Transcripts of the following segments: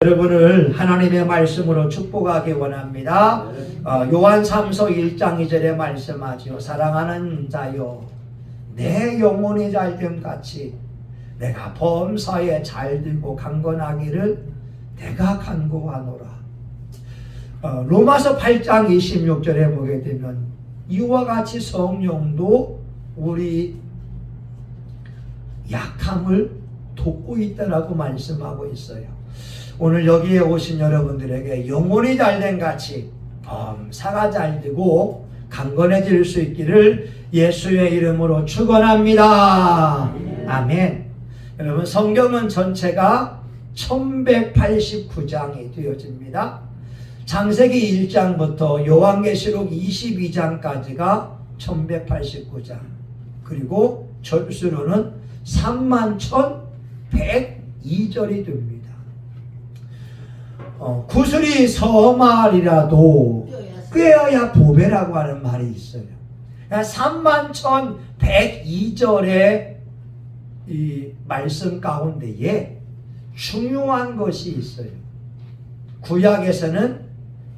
여러분을 하나님의 말씀으로 축복하기 원합니다. 요한 3서 1장 2절에 말씀하지요. 사랑하는 자여, 내 영혼이 잘됨 같이 내가 범사에 잘되고 강건하기를 내가 간구하노라. 로마서 8장 26절에 보게 되면 이와 같이 성령도 우리 약함을 돕고 있다라고 말씀하고 있어요. 오늘 여기에 오신 여러분들에게 영혼이 잘된 같이 범사가 잘되고 강건해질 수 있기를 예수의 이름으로 축원합니다. 아멘. 여러분, 성경은 전체가 1189장이 되어집니다. 창세기 1장부터 요한계시록 22장까지가 1189장, 그리고 절수로는 31,102절이 됩니다. 구슬이 서말이라도 꿰어야 보배라고 하는 말이 있어요. 31,102절의 이 말씀 가운데에 중요한 것이 있어요. 구약에서는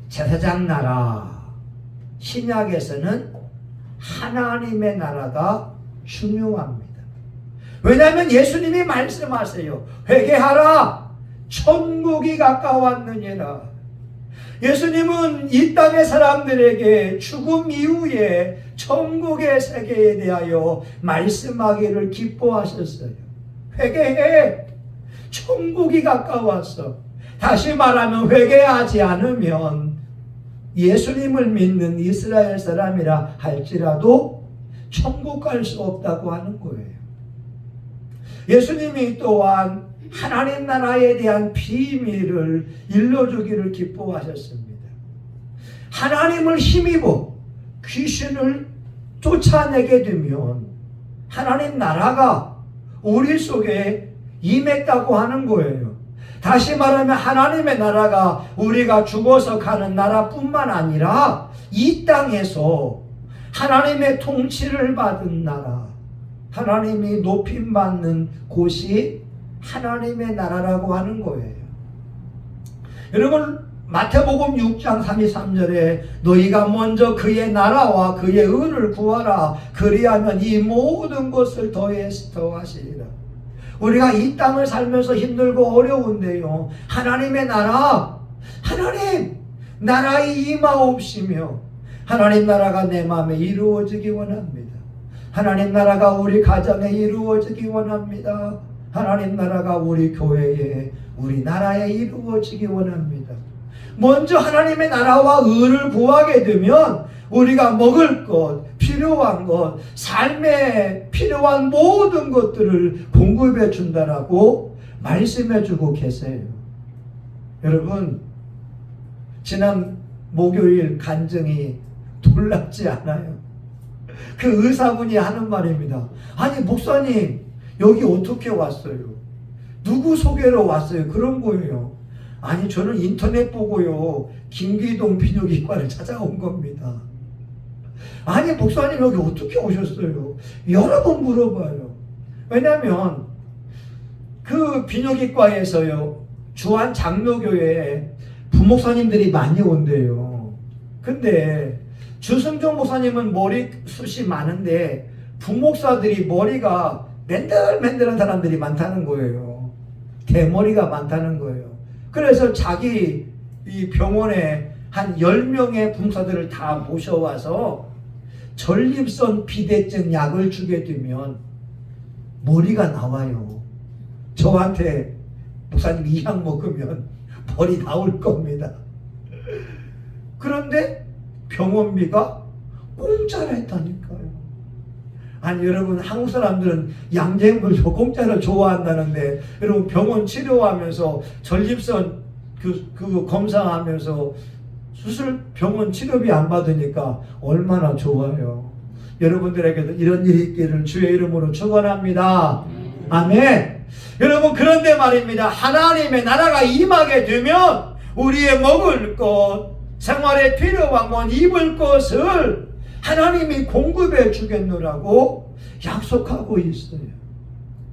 제사장 나라, 신약에서는 하나님의 나라가 중요합니다. 왜냐하면 예수님이 말씀하세요. 회개하라, 천국이 가까웠느니라. 예수님은 이 땅의 사람들에게 죽음 이후에 천국의 세계에 대하여 말씀하기를 기뻐하셨어요. 회개해, 천국이 가까웠어. 다시 말하면 회개하지 않으면 예수님을 믿는 이스라엘 사람이라 할지라도 천국 갈 수 없다고 하는 거예요. 예수님이 또한 하나님 나라에 대한 비밀을 일러주기를 기뻐하셨습니다. 하나님을 힘입어 귀신을 쫓아내게 되면 하나님 나라가 우리 속에 임했다고 하는 거예요. 다시 말하면 하나님의 나라가 우리가 죽어서 가는 나라뿐만 아니라 이 땅에서 하나님의 통치를 받은 나라, 하나님이 높임받는 곳이 하나님의 나라라고 하는 거예요. 여러분, 마태복음 6장 33절에 너희가 먼저 그의 나라와 그의 의를 구하라, 그리하면 이 모든 것을 더하시리라. 우리가 이 땅을 살면서 힘들고 어려운데요, 하나님의 나라, 하나님 나라에 임하옵시며 하나님 나라가 내 마음에 이루어지기 원합니다. 하나님 나라가 우리 가정에 이루어지기 원합니다. 하나님 나라가 우리 교회에, 우리 나라에 이루어지기 원합니다. 먼저 하나님의 나라와 의를 구하게 되면 우리가 먹을 것, 필요한 것, 삶에 필요한 모든 것들을 공급해 준다라고 말씀해 주고 계세요. 여러분, 지난 목요일 간증이 놀랍지 않아요? 그 의사분이 하는 말입니다. 아니 목사님, 여기 어떻게 왔어요? 누구 소개로 왔어요? 그런 거예요. 아니 저는 인터넷 보고요, 김기동 비뇨기과를 찾아온 겁니다. 아니 목사님 여기 어떻게 오셨어요? 여러 번 물어봐요. 왜냐하면 그 비뇨기과에서요, 주한 장로교회에 부목사님들이 많이 온대요. 근데 주승종 목사님은 머리숱이 많은데 부목사들이 머리가 맨들맨들한 사람들이 많다는 거예요. 대머리가 많다는 거예요. 그래서 자기 이 병원에 한 10명의 부목사들을 다 모셔와서 전립선 비대증 약을 주게 되면 머리가 나와요. 저한테 목사님 이 약 먹으면 머리 나올 겁니다. 그런데 병원비가 공짜로 했다니까요. 아니 여러분, 한국 사람들은 양재물 공짜를 좋아한다는데, 여러분 병원 치료하면서 전립선 그 검사하면서 수술 병원 치료비 안 받으니까 얼마나 좋아요. 여러분들에게도 이런 일이 있기를 주의 이름으로 축원합니다. 아멘. 여러분, 그런데 말입니다, 하나님의 나라가 임하게 되면 우리의 먹을 것, 생활에 필요한 건 입을 것을 하나님이 공급해 주겠노라고 약속하고 있어요.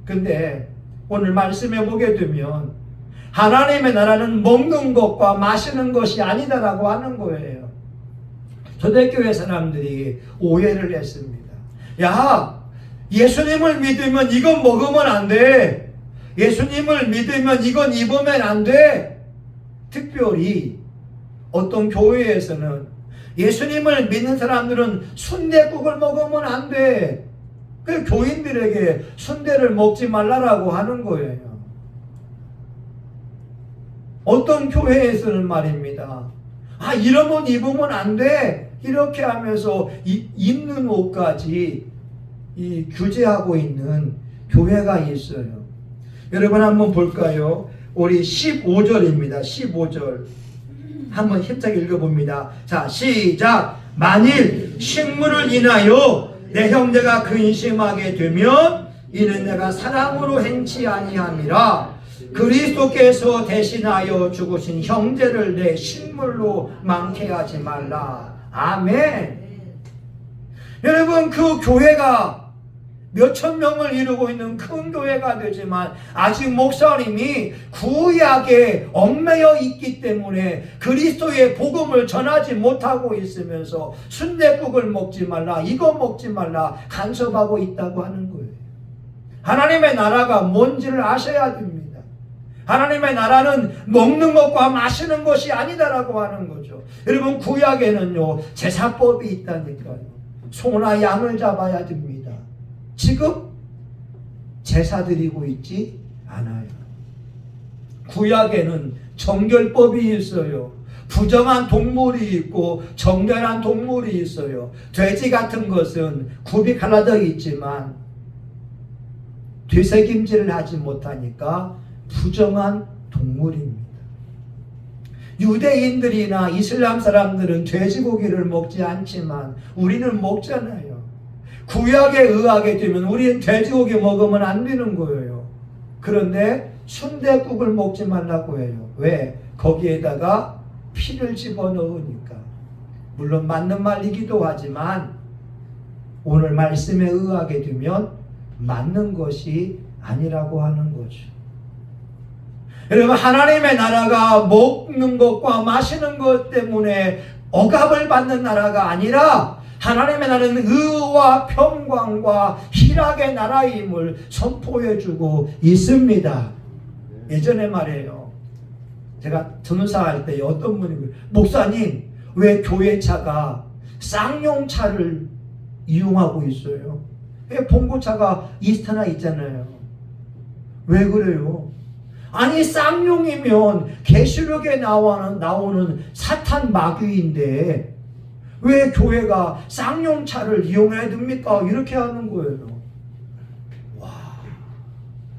근데 오늘 말씀해 보게 되면 하나님의 나라는 먹는 것과 마시는 것이 아니다라고 하는 거예요. 초대교회 사람들이 오해를 했습니다. 야, 예수님을 믿으면 이건 먹으면 안 돼. 예수님을 믿으면 이건 입으면 안 돼. 특별히 어떤 교회에서는 예수님을 믿는 사람들은 순댓국을 먹으면 안 돼. 그 교인들에게 순대를 먹지 말라라고 하는 거예요. 어떤 교회에서는 말입니다. 아, 이런 옷 입으면 안 돼. 이렇게 하면서 입는 옷까지 규제하고 있는 교회가 있어요. 여러분 한번 볼까요? 우리 15절입니다. 15절. 한번 힘차게 읽어봅니다. 자, 시작. 만일 식물을 인하여 내 형제가 근심하게 되면 이는 내가 사랑으로 행치 아니함이라. 그리스도께서 대신하여 죽으신 형제를 내 식물로 망케하지 말라. 아멘. 여러분, 그 교회가 몇천 명을 이루고 있는 큰 교회가 되지만 아직 목사님이 구약에 얽매여 있기 때문에 그리스도의 복음을 전하지 못하고 있으면서 순댓국을 먹지 말라, 이거 먹지 말라 간섭하고 있다고 하는 거예요. 하나님의 나라가 뭔지를 아셔야 됩니다. 하나님의 나라는 먹는 것과 마시는 것이 아니다라고 하는 거죠. 여러분, 구약에는요 제사법이 있다니까요. 소나 양을 잡아야 됩니다. 지금 제사 드리고 있지 않아요. 구약에는 정결법이 있어요. 부정한 동물이 있고 정결한 동물이 있어요. 돼지 같은 것은 굽이 갈라져 있지만 되새김질을 하지 못하니까 부정한 동물입니다. 유대인들이나 이슬람 사람들은 돼지고기를 먹지 않지만 우리는 먹잖아요. 구약에 의하게 되면 우리는 돼지고기 먹으면 안 되는 거예요. 그런데 순댓국을 먹지 말라고 해요. 왜? 거기에다가 피를 집어넣으니까. 물론 맞는 말이기도 하지만 오늘 말씀에 의하게 되면 맞는 것이 아니라고 하는 거죠. 여러분, 하나님의 나라가 먹는 것과 마시는 것 때문에 억압을 받는 나라가 아니라 하나님의 나라는 의와 평강과 희락의 나라임을 선포해주고 있습니다. 예전에 말이에요. 제가 전도사 할 때 어떤 분이 목사님, 왜 교회차가 쌍용차를 이용하고 있어요? 왜 봉고차가 이스타나 있잖아요. 왜 그래요? 아니, 쌍용이면 계시록에 나오는 사탄 마귀인데 왜 교회가 쌍용차를 이용해야 됩니까? 이렇게 하는 거예요. 와,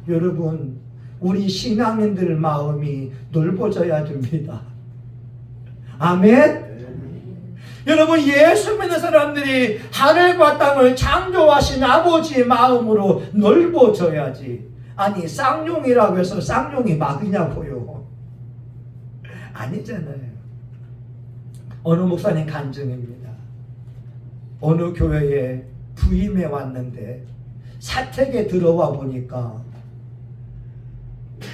여러분, 우리 신앙인들 마음이 넓어져야 됩니다. 아멘? 여러분, 예수 믿는 사람들이 하늘과 땅을 창조하신 아버지의 마음으로 넓어져야지. 아니, 쌍용이라고 해서 쌍용이 마귀냐고요? 아니잖아요. 어느 목사님 간증입니다. 어느 교회에 부임해 왔는데 사택에 들어와 보니까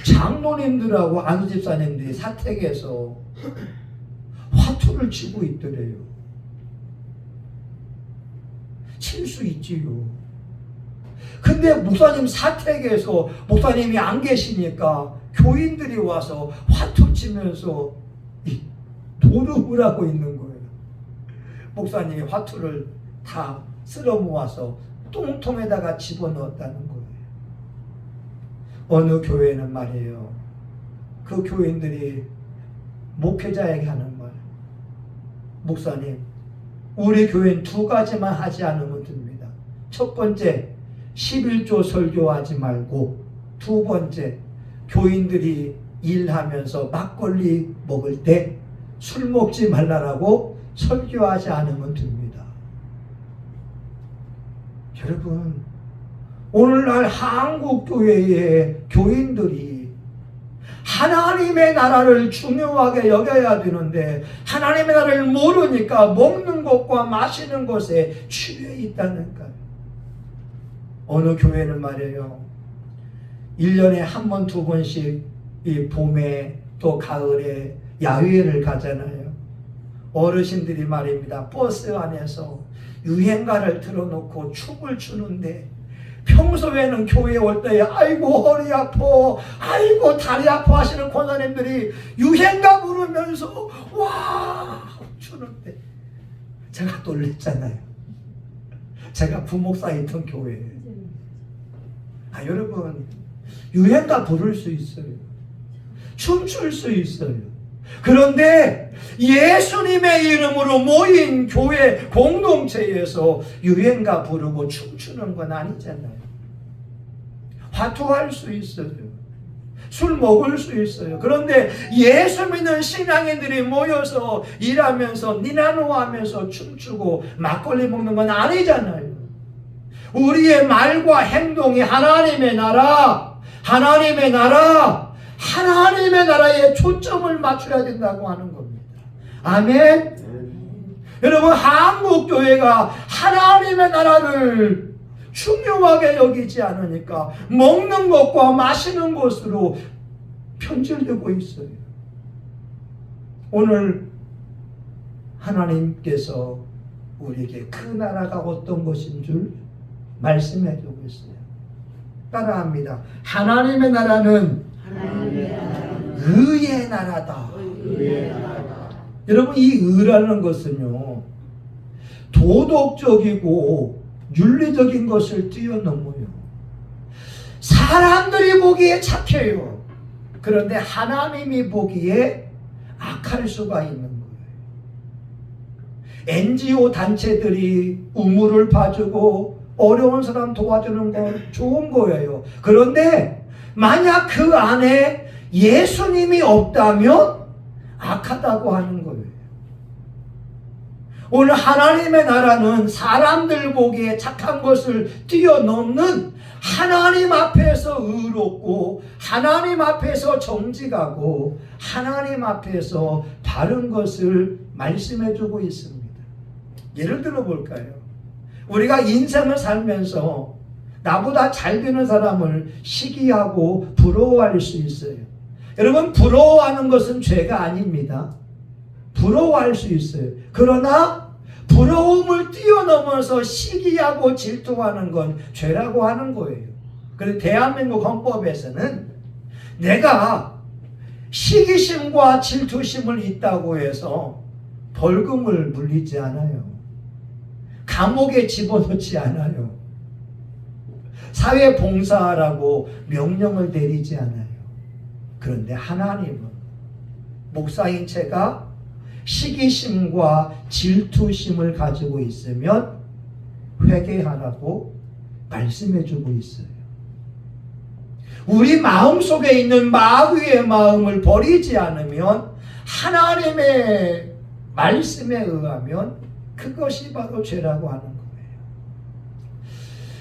장로님들하고 안수집사님들이 사택에서 화투를 치고 있더래요. 칠 수 있지요. 근데 목사님 사택에서 목사님이 안 계시니까 교인들이 와서 화투 치면서 도둑을 하고 있는 거예요. 목사님이 화투를 다 쓸어 모아서 똥통에다가 집어넣었다는 거예요. 어느 교회는 말이에요. 그 교인들이 목회자에게 하는 말. 목사님, 우리 교회는 두 가지만 하지 않으면 됩니다. 첫 번째, 11조 설교하지 말고, 두 번째, 교인들이 일하면서 막걸리 먹을 때 술 먹지 말라라고 설교하지 않으면 됩니다. 여러분, 오늘날 한국교회의 교인들이 하나님의 나라를 중요하게 여겨야 되는데 하나님의 나라를 모르니까 먹는 것과 마시는 것에 취해 있다니까요. 어느 교회는 말이에요, 1년에 한 번, 두 번씩 이 봄에 또 가을에 야외를 가잖아요. 어르신들이 말입니다. 버스 안에서 유행가를 틀어놓고 춤을 추는데 평소에는 교회에 올 때에 아이고 허리 아파, 아이고 다리 아파 하시는 권사님들이 유행가 부르면서 와 추는데 제가 놀랬잖아요. 제가 부목사 있던 교회에. 여러분 유행가 부를 수 있어요. 춤출 수 있어요. 그런데 예수님의 이름으로 모인 교회 공동체에서 유행가 부르고 춤추는 건 아니잖아요. 화투할 수 있어요. 술 먹을 수 있어요. 그런데 예수 믿는 신앙인들이 모여서 일하면서 니나노하면서 춤추고 막걸리 먹는 건 아니잖아요. 우리의 말과 행동이 하나님의 나라, 하나님의 나라, 하나님의 나라에 초점을 맞춰야 된다고 하는 겁니다. 아멘. 여러분 한국교회가 하나님의 나라를 중요하게 여기지 않으니까 먹는 것과 마시는 것으로 편질되고 있어요. 오늘 하나님께서 우리에게 그 나라가 어떤 것인 줄 말씀해 주고 있어요. 따라합니다. 하나님의 나라는 의의 나라다. 여러분 이 의라는 것은요 도덕적이고 윤리적인 것을 뛰어넘어요. 사람들이 보기에 착해요. 그런데 하나님이 보기에 악할 수가 있는 거예요. NGO 단체들이 우물을 파주고 어려운 사람 도와주는 건 좋은 거예요. 그런데 만약 그 안에 예수님이 없다면 악하다고 하는 거예요. 오늘 하나님의 나라는 사람들 보기에 착한 것을 뛰어넘는 하나님 앞에서 의롭고 하나님 앞에서 정직하고 하나님 앞에서 바른 것을 말씀해 주고 있습니다. 예를 들어 볼까요? 우리가 인생을 살면서 나보다 잘 되는 사람을 시기하고 부러워할 수 있어요. 여러분 부러워하는 것은 죄가 아닙니다. 부러워할 수 있어요. 그러나 부러움을 뛰어넘어서 시기하고 질투하는 건 죄라고 하는 거예요. 그래서 대한민국 헌법에서는 내가 시기심과 질투심을 있다고 해서 벌금을 물리지 않아요. 감옥에 집어넣지 않아요. 사회봉사하라고 명령을 내리지 않아요. 그런데 하나님은 목사인 제가 시기심과 질투심을 가지고 있으면 회개하라고 말씀해주고 있어요. 우리 마음속에 있는 마귀의 마음을 버리지 않으면 하나님의 말씀에 의하면 그것이 바로 죄라고 하는 거예요.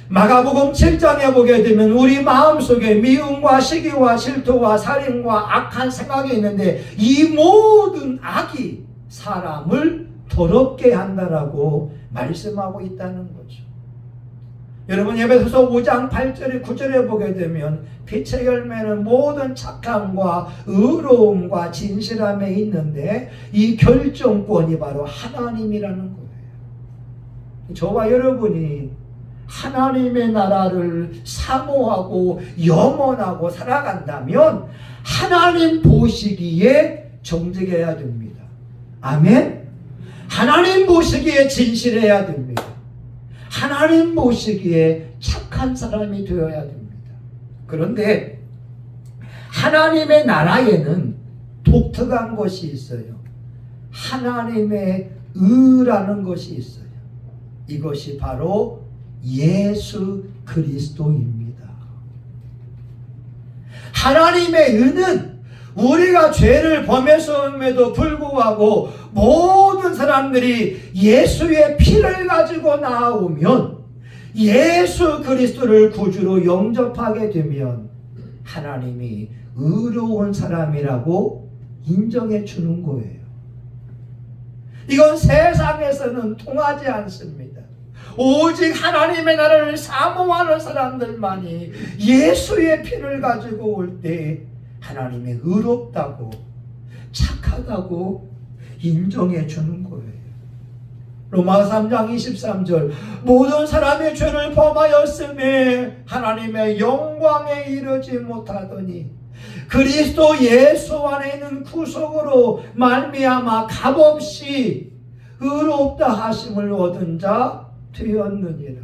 마가복음 7장에 보게 되면 우리 마음속에 미움과 시기와 질투와 살인과 악한 생각이 있는데 이 모든 악이 사람을 더럽게 한다라고 말씀하고 있다는 거죠. 여러분 에베소서 5장 8절에 9절에 보게 되면 빛의 열매는 모든 착함과 의로움과 진실함에 있는데 이 결정권이 바로 하나님이라는 거예요. 저와 여러분이 하나님의 나라를 사모하고 염원하고 살아간다면 하나님 보시기에 정직해야 됩니다. 아멘? 하나님 보시기에 진실해야 됩니다. 하나님 보시기에 착한 사람이 되어야 됩니다. 그런데 하나님의 나라에는 독특한 것이 있어요. 하나님의 의라는 것이 있어요. 이것이 바로 예수 그리스도입니다. 하나님의 의는 우리가 죄를 범했음에도 불구하고 모든 사람들이 예수의 피를 가지고 나오면 예수 그리스도를 구주로 영접하게 되면 하나님이 의로운 사람이라고 인정해 주는 거예요. 이건 세상에서는 통하지 않습니다. 오직 하나님의 나라를 사모하는 사람들만이 예수의 피를 가지고 올 때 하나님이 의롭다고 착하다고 인정해 주는 거예요. 로마서 3장 23절 모든 사람의 죄를 범하였음에 하나님의 영광에 이르지 못하더니 그리스도 예수 안에 있는 구속으로 말미암아 값없이 의롭다 하심을 얻은 자 되었느니라.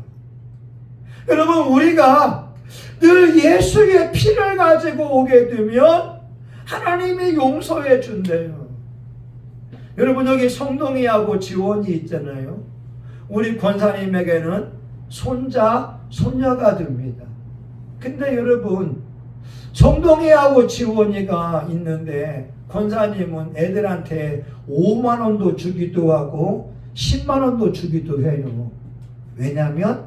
여러분, 우리가 늘 예수의 피를 가지고 오게 되면 하나님이 용서해 준대요. 여러분, 여기 성동이하고 지원이 있잖아요. 우리 권사님에게는 손자, 손녀가 됩니다. 근데 여러분, 성동이하고 지원이가 있는데 권사님은 애들한테 5만 원도 주기도 하고 10만 원도 주기도 해요. 왜냐하면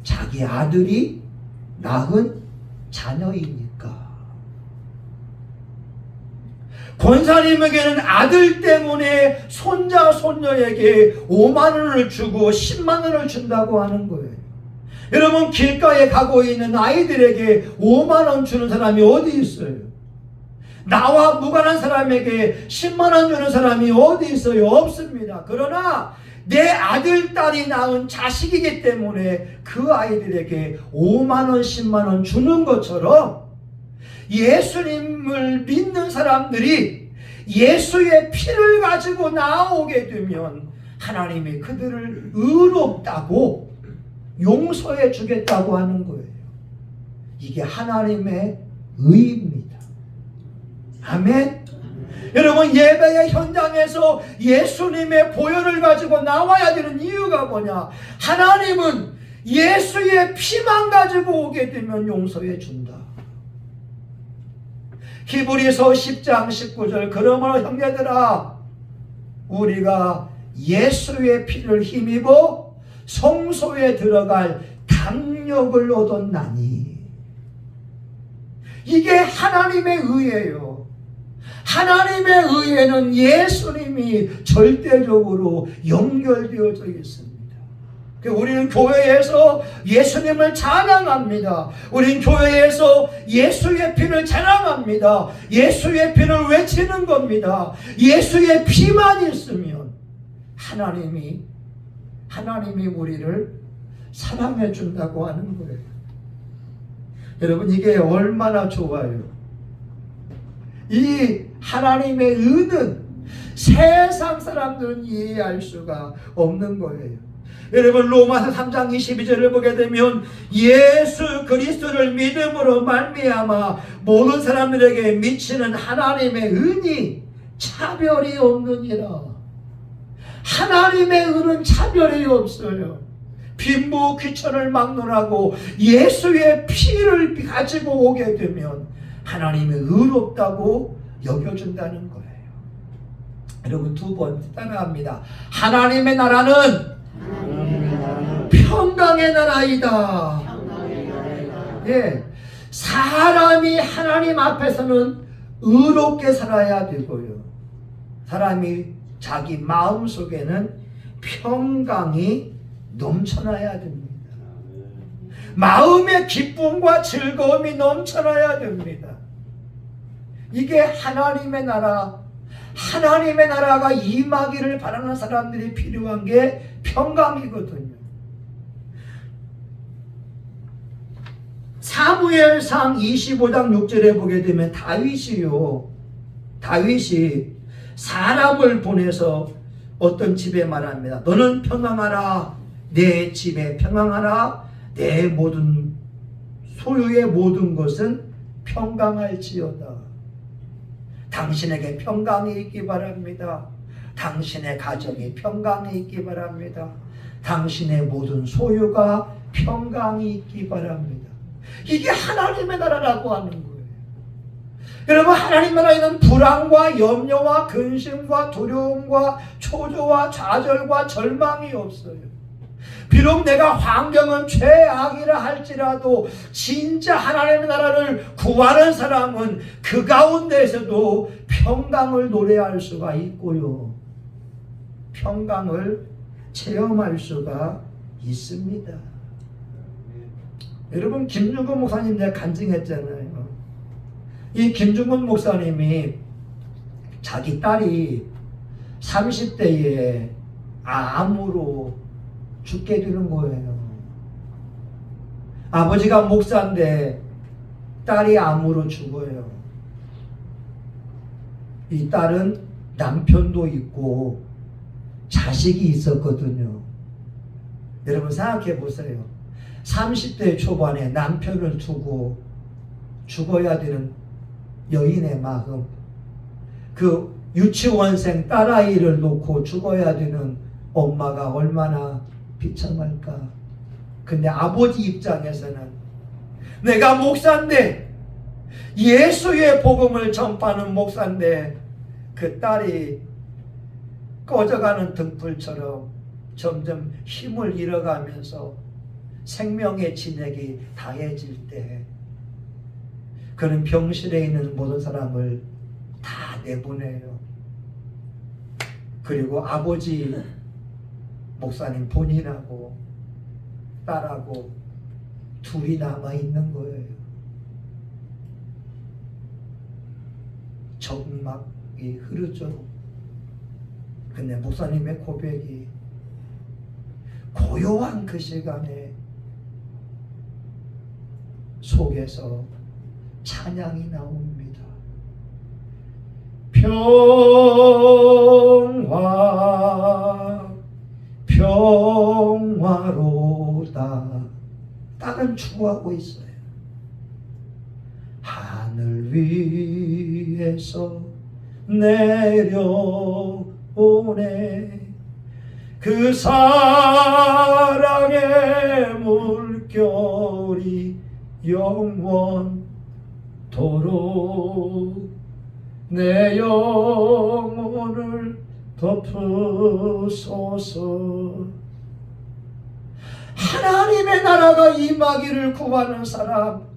자기 아들이 낳은 자녀이니까. 권사님에게는 아들 때문에 손자, 손녀에게 5만 원을 주고 10만 원을 준다고 하는 거예요. 여러분, 길가에 가고 있는 아이들에게 5만 원 주는 사람이 어디 있어요? 나와 무관한 사람에게 10만 원 주는 사람이 어디 있어요? 없습니다. 그러나 내 아들, 딸이 낳은 자식이기 때문에 그 아이들에게 5만 원, 10만 원 주는 것처럼 예수님을 믿는 사람들이 예수의 피를 가지고 나오게 되면 하나님이 그들을 의롭다고 용서해 주겠다고 하는 거예요. 이게 하나님의 의입니다. 아멘. 여러분, 예배의 현장에서 예수님의 보혈을 가지고 나와야 되는 이유가 뭐냐? 하나님은 예수의 피만 가지고 오게 되면 용서해 준다. 히브리서 10장 19절 그러므로 형제들아 우리가 예수의 피를 힘입어 성소에 들어갈 담력을 얻었나니. 이게 하나님의 의예요. 하나님의 의에는 예수님이 절대적으로 연결되어져 있습니다. 우리는 교회에서 예수님을 찬양합니다. 우리는 교회에서 예수의 피를 자랑합니다. 예수의 피를 외치는 겁니다. 예수의 피만 있으면 하나님이 우리를 사랑해 준다고 하는 거예요. 여러분, 이게 얼마나 좋아요. 이 하나님의 의는 세상 사람들은 이해할 수가 없는 거예요. 여러분, 로마서 3장 22절을 보게 되면 예수 그리스도를 믿음으로 말미암아 모든 사람들에게 미치는 하나님의 은이 차별이 없느니라. 하나님의 은은 차별이 없어요. 빈부 귀천을 막론하고 예수의 피를 가지고 오게 되면 하나님이 의롭다고 여겨준다는 거예요. 여러분, 두 번째 따라합니다. 하나님의 나라는 평강의 나라이다. 예, 사람이 하나님 앞에서는 의롭게 살아야 되고요. 사람이 자기 마음 속에는 평강이 넘쳐나야 됩니다. 마음의 기쁨과 즐거움이 넘쳐나야 됩니다. 이게 하나님의 나라, 하나님의 나라가 임하기를 바라는 사람들이 필요한 게 평강이거든요. 사무엘상 25장 6절에 보게 되면 다윗이 사람을 보내서 어떤 집에 말합니다. 너는 평강하라. 내 집에 평강하라. 내 모든 소유의 모든 것은 평강할지어다. 당신에게 평강이 있기 바랍니다. 당신의 가정이 평강이 있기 바랍니다. 당신의 모든 소유가 평강이 있기 바랍니다. 이게 하나님의 나라라고 하는 거예요. 여러분, 하나님 나라에는 불안과 염려와 근심과 두려움과 초조와 좌절과 절망이 없어요. 비록 내가 환경은 최악이라 할지라도 진짜 하나님의 나라를 구하는 사람은 그 가운데에서도 평강을 노래할 수가 있고요. 평강을 체험할 수가 있습니다. 여러분, 김유건 목사님 내가 간증했잖아요. 이 김중근 목사님이 자기 딸이 30대에 암으로 죽게 되는 거예요. 아버지가 목사인데 딸이 암으로 죽어요. 이 딸은 남편도 있고 자식이 있었거든요. 여러분 생각해 보세요. 30대 초반에 남편을 두고 죽어야 되는 여인의 마음, 그 유치원생 딸아이를 놓고 죽어야 되는 엄마가 얼마나 비참할까. 근데 아버지 입장에서는 내가 목사인데, 예수의 복음을 전파하는 목사인데, 그 딸이 꺼져가는 등불처럼 점점 힘을 잃어가면서 생명의 진액이 다해질 때, 그는 병실에 있는 모든 사람을 다 내보내요. 그리고 아버지 목사님 본인하고 딸하고 둘이 남아있는 거예요. 적막이 흐르죠. 근데 목사님의 고백이 고요한 그 시간에 속에서 찬양이 나옵니다. 평화 평화로다. 딸은 추구하고 있어요. 하늘 위에서 내려오네 그 사랑의 물결이 영원토록 내 영혼을 덮으소서. 하나님의 나라가 임하기를 구하는 사람,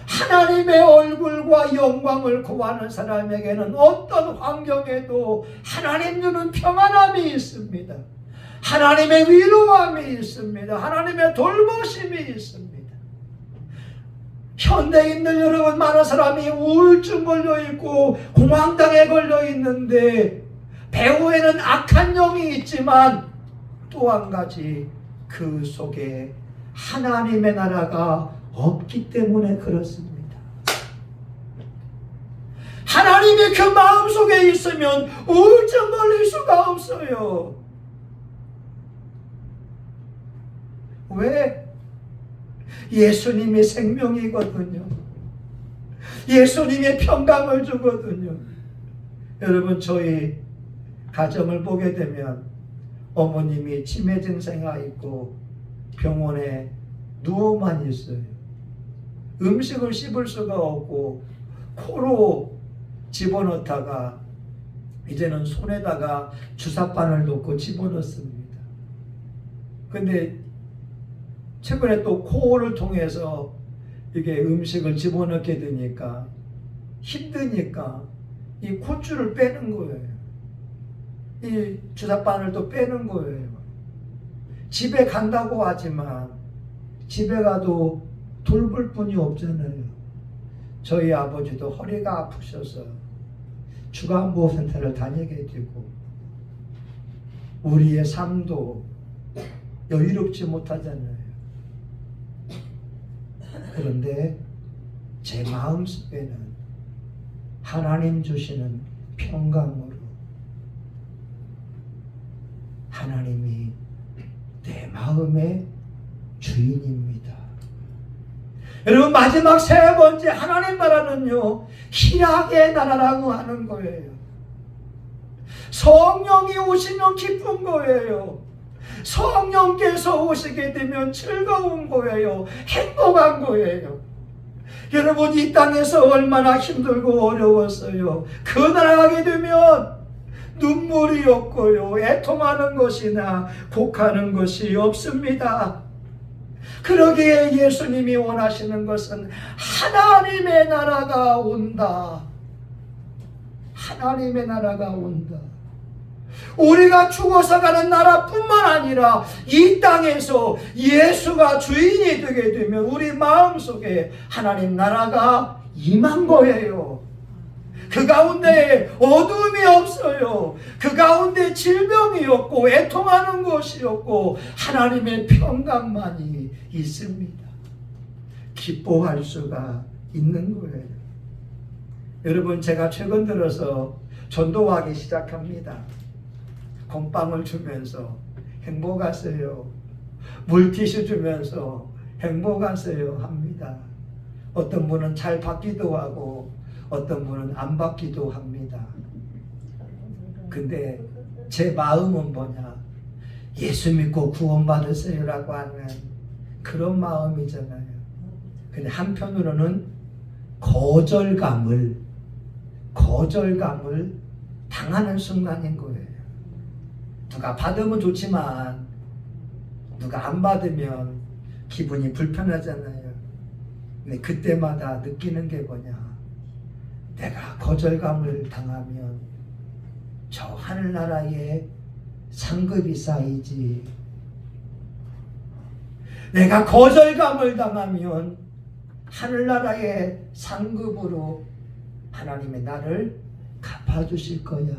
하나님의 얼굴과 영광을 구하는 사람에게는 어떤 환경에도 하나님 주는 평안함이 있습니다. 하나님의 위로함이 있습니다. 하나님의 돌보심이 있습니다. 현대인들 여러분, 많은 사람이 우울증 걸려있고 공황장애 걸려있는데, 배후에는 악한 영이 있지만 또 한 가지, 그 속에 하나님의 나라가 없기 때문에 그렇습니다. 하나님이 그 마음속에 있으면 우울증 걸릴 수가 없어요. 왜? 예수님이 생명이거든요. 예수님이 평강을 주거든요. 여러분, 저희 가정을 보게 되면 어머님이 치매 증세가 있고 병원에 누워만 있어요. 음식을 씹을 수가 없고 코로 집어넣다가 이제는 손에다가 주사바늘 놓고 집어넣습니다. 근데 최근에 또 코를 통해서 이게 음식을 집어넣게 되니까 힘드니까 이 콧줄을 빼는 거예요. 이 주사바늘도 빼는 거예요. 집에 간다고 하지만 집에 가도 돌볼 분이 없잖아요. 저희 아버지도 허리가 아프셔서 주간보호센터를 다니게 되고 우리의 삶도 여유롭지 못하잖아요. 그런데 제 마음속에는 하나님 주시는 평강으로 하나님이 내 마음의 주인입니다. 여러분, 마지막 세 번째 하나님 나라는요, 희락의 나라라고 하는 거예요. 성령이 오시면 기쁜 거예요. 성령께서 오시게 되면 즐거운 거예요. 행복한 거예요. 여러분, 이 땅에서 얼마나 힘들고 어려웠어요. 그 나라 가게 되면 눈물이 없고요, 애통하는 것이나 곡하는 것이 없습니다. 그러기에 예수님이 원하시는 것은 하나님의 나라가 온다. 하나님의 나라가 온다. 우리가 죽어서 가는 나라뿐만 아니라 이 땅에서 예수가 주인이 되게 되면 우리 마음속에 하나님 나라가 임한 거예요. 그 가운데 어둠이 없어요. 그 가운데 질병이 없고 애통하는 것이 없고 하나님의 평강만이 있습니다. 기뻐할 수가 있는 거예요. 여러분, 제가 최근 들어서 전도하기 시작합니다. 건빵을 주면서 행복하세요, 물티슈 주면서 행복하세요 합니다. 어떤 분은 잘 받기도 하고 어떤 분은 안 받기도 합니다. 근데 제 마음은 뭐냐? 예수 믿고 구원받으세요 라고 하는 그런 마음이잖아요. 근데 한편으로는 거절감을 당하는 순간인 거예요. 누가 받으면 좋지만 누가 안 받으면 기분이 불편하잖아요. 근데 그때마다 느끼는 게 뭐냐? 내가 거절감을 당하면 저 하늘나라에 상급이 쌓이지. 내가 거절감을 당하면 하늘나라의 상급으로 하나님의 나를 갚아주실 거야.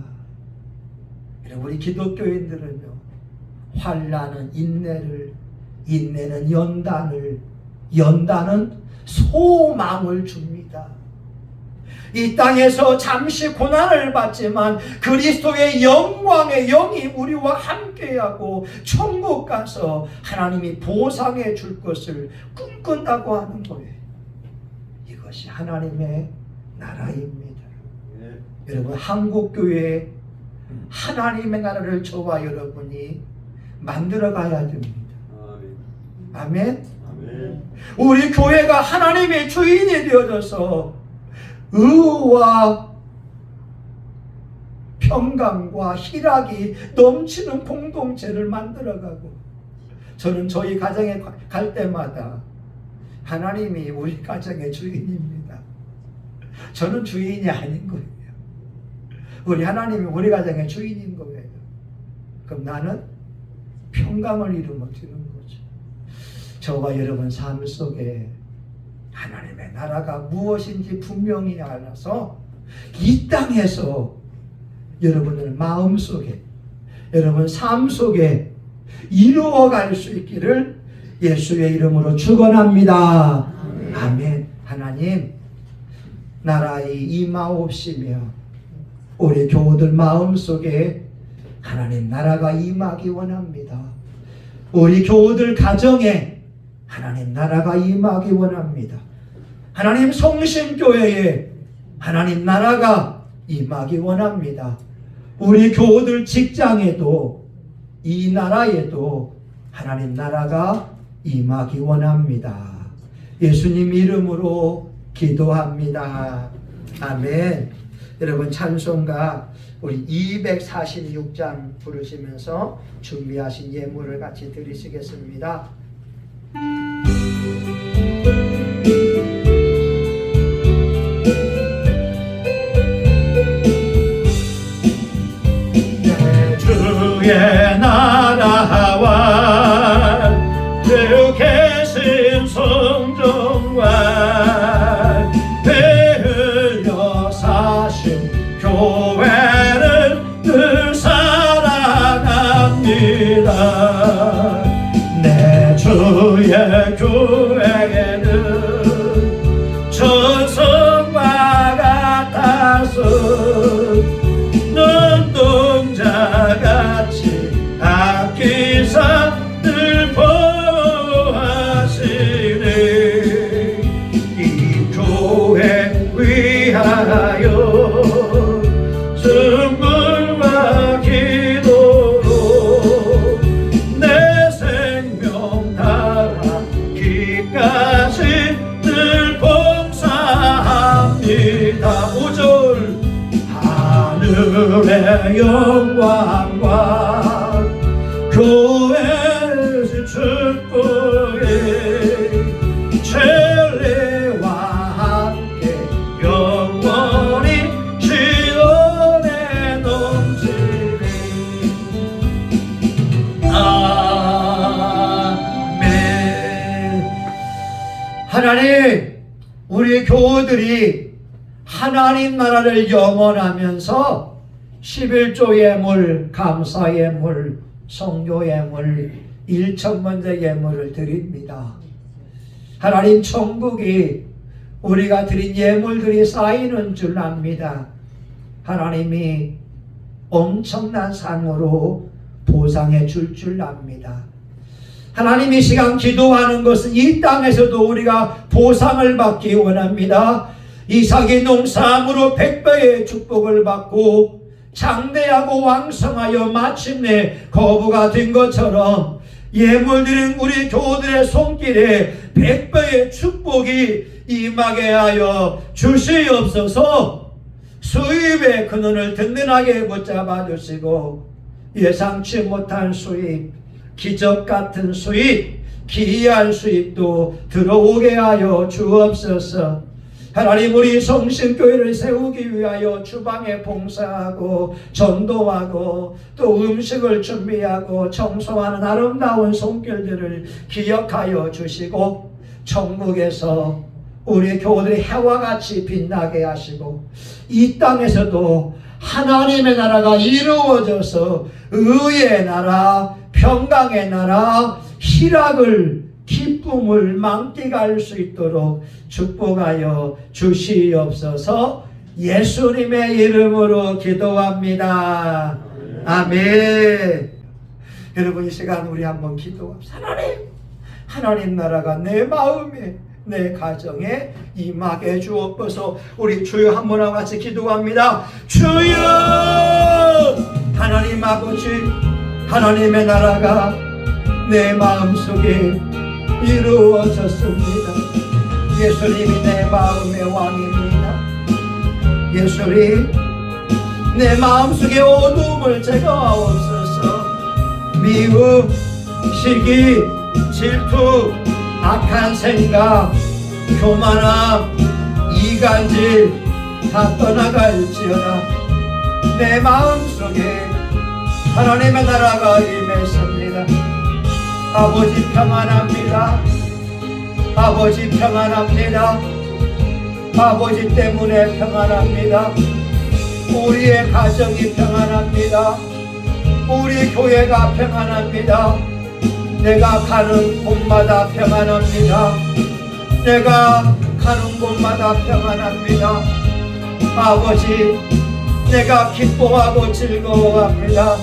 우리 기독교인들은요, 환난은 인내를, 인내는 연단을, 연단은 소망을 줍니다. 이 땅에서 잠시 고난을 받지만 그리스도의 영광의 영이 우리와 함께하고 천국 가서 하나님이 보상해 줄 것을 꿈꾼다고 하는 거예요. 이것이 하나님의 나라입니다. 여러분, 한국교회 하나님의 나라를 저와 여러분이 만들어 가야 됩니다. 아멘. 아멘. 우리 교회가 하나님의 주인이 되어져서 의와 평강과 희락이 넘치는 공동체를 만들어가고, 저는 저희 가정에 갈 때마다 하나님이 우리 가정의 주인입니다. 저는 주인이 아닌 거예요. 우리 하나님이 우리 가정의 주인인 거예요. 그럼 나는 평강을 이루며 드는 거죠. 저와 여러분 삶 속에 하나님의 나라가 무엇인지 분명히 알아서 이 땅에서 여러분의 마음속에, 여러분 삶 속에 이루어갈 수 있기를 예수의 이름으로 축원합니다. 아멘. 하나님, 나라의 임하옵시며 우리 교우들 마음속에 하나님 나라가 임하기 원합니다. 우리 교우들 가정에 하나님 나라가 임하기 원합니다. 하나님 성심교회에 하나님 나라가 임하기 원합니다. 우리 교우들 직장에도 이 나라에도 하나님 나라가 임하기 원합니다. 예수님 이름으로 기도합니다. 아멘. 여러분, 찬송가 우리 246장 부르시면서 준비하신 예물을 같이 드리시겠습니다. 주의 나라와 주 계신 성전과 교회를 늘 사랑합니다. 내 주의 교회는 천성과 같아서 눈동자같이 아끼사 늘 보호하시네. 이 교회 위하여 증물과 기도로 내 생명 다하기까지 늘 봉사합니다. 5절 하늘의 영광과 교회의 축복에 진리와 함께 영원히 지원해 넘치네. 아멘. 하나님, 우리 교우들이 하나님 나라를 영원하면서 11조 예물, 감사 예물, 성교 예물, 1천번째 예물을 드립니다. 하나님 천국이 우리가 드린 예물들이 쌓이는 줄 압니다. 하나님이 엄청난 상으로 보상해 줄 압니다. 하나님 이 시간 기도하는 것은 이 땅에서도 우리가 보상을 받기 원합니다. 이삭이 농사함으로 100배의 축복을 받고 장대하고 왕성하여 마침내 거부가 된 것처럼 예물드린 우리 교우들의 손길에 100배의 축복이 임하게 하여 주시옵소서. 수입의 근원을 든든하게 붙잡아 주시고 예상치 못한 수입, 기적 같은 수입, 기이한 수입도 들어오게 하여 주옵소서. 하나님 우리 성신교회를 세우기 위하여 주방에 봉사하고 전도하고 또 음식을 준비하고 청소하는 아름다운 손길들을 기억하여 주시고 천국에서 우리 교우들이 해와 같이 빛나게 하시고 이 땅에서도 하나님의 나라가 이루어져서 의의 나라, 평강의 나라, 희락을 기쁨을 만끽할 수 있도록 축복하여 주시옵소서. 예수님의 이름으로 기도합니다. 아멘. 여러분 이 시간 우리 한번 기도합시다. 하나님 나라가 내 마음에 내 가정에 임하게 주옵소서. 우리 주여 한번 같이 기도합니다. 주여 하나님 아버지, 하나님의 나라가 내 마음속에 이루어졌습니다. 예수님이 내 마음의 왕입니다. 예수님 내 마음속에 어두움을 제거하옵소서. 미움, 시기, 질투, 악한 생각, 교만함, 이간질 다 떠나갈지어다. 내 마음속에 하나님의 나라가 임했습니다. 아버지 평안합니다. 아버지 평안합니다. 아버지 때문에 평안합니다. 우리의 가정이 평안합니다. 우리 교회가 평안합니다. 내가 가는 곳마다 평안합니다. 내가 가는 곳마다 평안합니다. 아버지 내가 기뻐하고 즐거워합니다.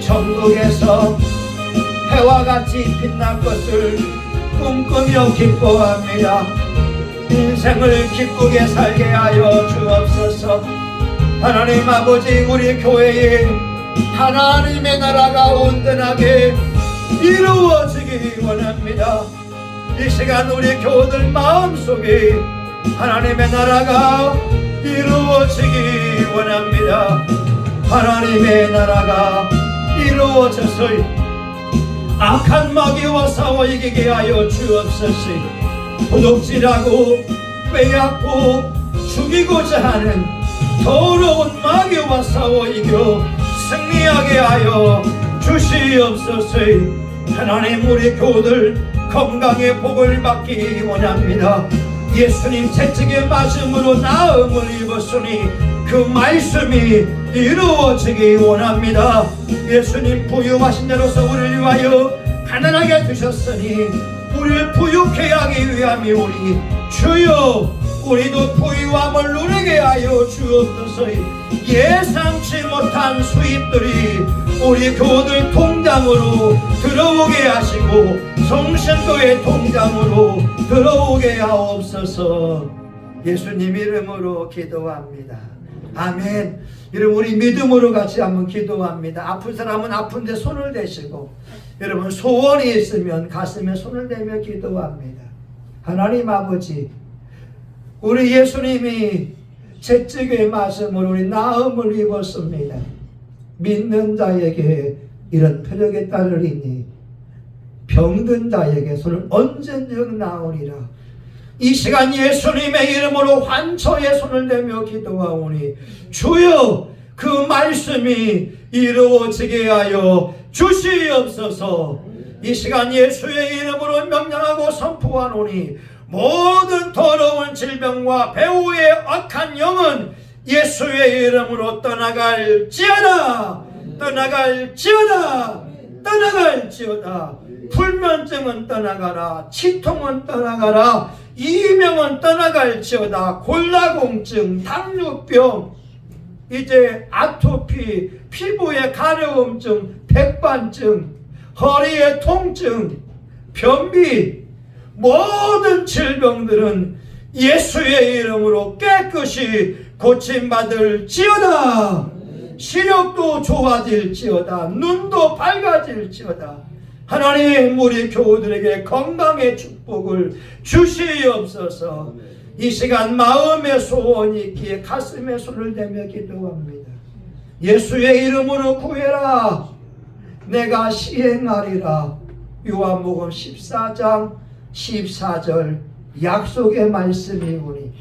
천국에서 해와 같이 빛날 것을 꿈꾸며 기뻐합니다. 인생을 기쁘게 살게 하여 주옵소서. 하나님 아버지 우리 교회에 하나님의 나라가 온전하게 이루어지기 원합니다. 이 시간 우리 교우들 마음속에 하나님의 나라가 이루어지기 원합니다. 하나님의 나라가 이루어져서 악한 마귀와 싸워 이기게 하여 주옵소서. 도둑질하고 빼앗고 죽이고자 하는 더러운 마귀와 싸워 이겨 승리하게 하여 주시옵소서. 하나님 우리 교우들 건강의 복을 받기 원합니다. 예수님 채찍에 맞음으로 나음을 입었으니 그 말씀이 이루어지기 원합니다. 예수님 부유하신 대로서 우리를 위하여 가난하게 두셨으니 우리를 부유케 하기 위함이오니 주여 우리도 부유함을 누리게 하여 주옵소서. 예상치 못한 수입들이 우리 교우들 통장으로 들어오게 하시고 성신교회 통장으로 들어오게 하옵소서. 예수님 이름으로 기도합니다. 아멘. 여러분 우리 믿음으로 같이 한번 기도합니다. 아픈 사람은 아픈데 손을 대시고 여러분 소원이 있으면 가슴에 손을 대며 기도합니다. 하나님 아버지 우리 예수님이 채찍의 말씀으로 우리 나음을 입었습니다. 믿는 자에게 이런 표적에 따르리니 병든 자에게 손을 언제적 나오리라. 이 시간 예수님의 이름으로 환초의 손을 대며 기도하오니 주여 그 말씀이 이루어지게 하여 주시옵소서. 이 시간 예수의 이름으로 명령하고 선포하노니 모든 더러운 질병과 배후의 악한 영은 예수의 이름으로 떠나갈지어다. 떠나갈지어다. 떠나갈지어다. 불면증은 떠나가라. 치통은 떠나가라. 이명은 떠나갈지어다. 골다공증, 당뇨병, 이제 아토피, 피부의 가려움증, 백반증, 허리의 통증, 변비, 모든 질병들은 예수의 이름으로 깨끗이 고침받을지어다. 시력도 좋아질지어다. 눈도 밝아질지어다. 하나님, 우리 교우들에게 건강의 축복을 주시옵소서. 이 시간 마음의 소원이 있기에 가슴에 손을 대며 기도합니다. 예수의 이름으로 구해라. 내가 시행하리라. 요한복음 14장 14절 약속의 말씀이오니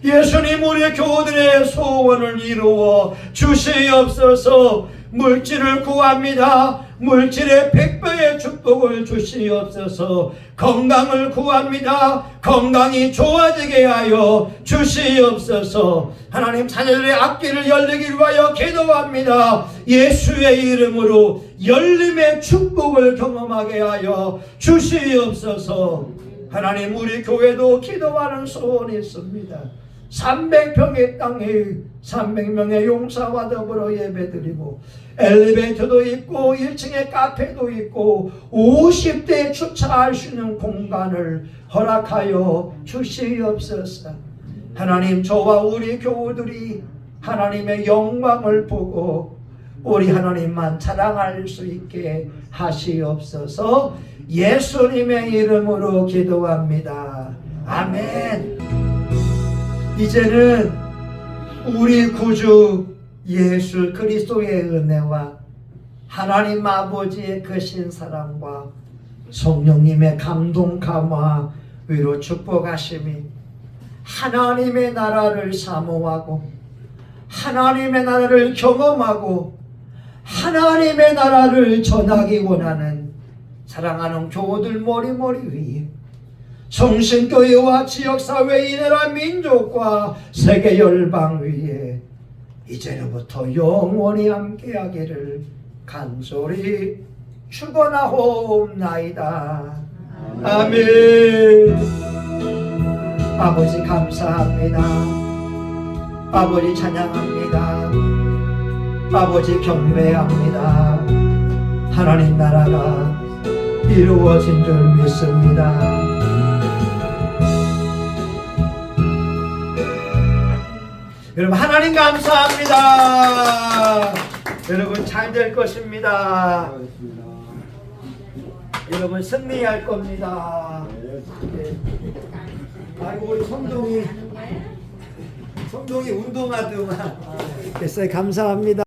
예수님, 우리 교우들의 소원을 이루어 주시옵소서. 물질을 구합니다. 물질의 100배의 축복을 주시옵소서. 건강을 구합니다. 건강이 좋아지게 하여 주시옵소서. 하나님, 자녀들의 앞길을 열리기 위하여 기도합니다. 예수의 이름으로 열림의 축복을 경험하게 하여 주시옵소서. 하나님, 우리 교회도 기도하는 소원이 있습니다. 300평의 땅에 300명의 용사와 더불어 예배드리고 엘리베이터도 있고 1층에 카페도 있고 50대 주차할 수 있는 공간을 허락하여 주시옵소서. 하나님, 저와 우리 교우들이 하나님의 영광을 보고 우리 하나님만 자랑할 수 있게 하시옵소서. 예수님의 이름으로 기도합니다. 아멘. 이제는 우리 구주 예수 그리스도의 은혜와 하나님 아버지의 크신 사랑과 성령님의 감동 감화 위로 축복하심이 하나님의 나라를 사모하고 하나님의 나라를 경험하고 하나님의 나라를 전하기 원하는 사랑하는 교우들 머리머리 위에 성신교회와 지역사회 이 나라 민족과 세계 열방 위에 이제로부터 영원히 함께하기를 간절히 축원하옵나이다. 아멘. 아버지 감사합니다. 아버지 찬양합니다. 아버지 경배합니다. 하나님 나라가 이루어진 줄 믿습니다. 여러분, 하나님 감사합니다. 여러분, 잘 될 것입니다. 여러분, 승리할 겁니다. 네. 아이고, 우리 성동이 운동하더만. 됐어요. 감사합니다.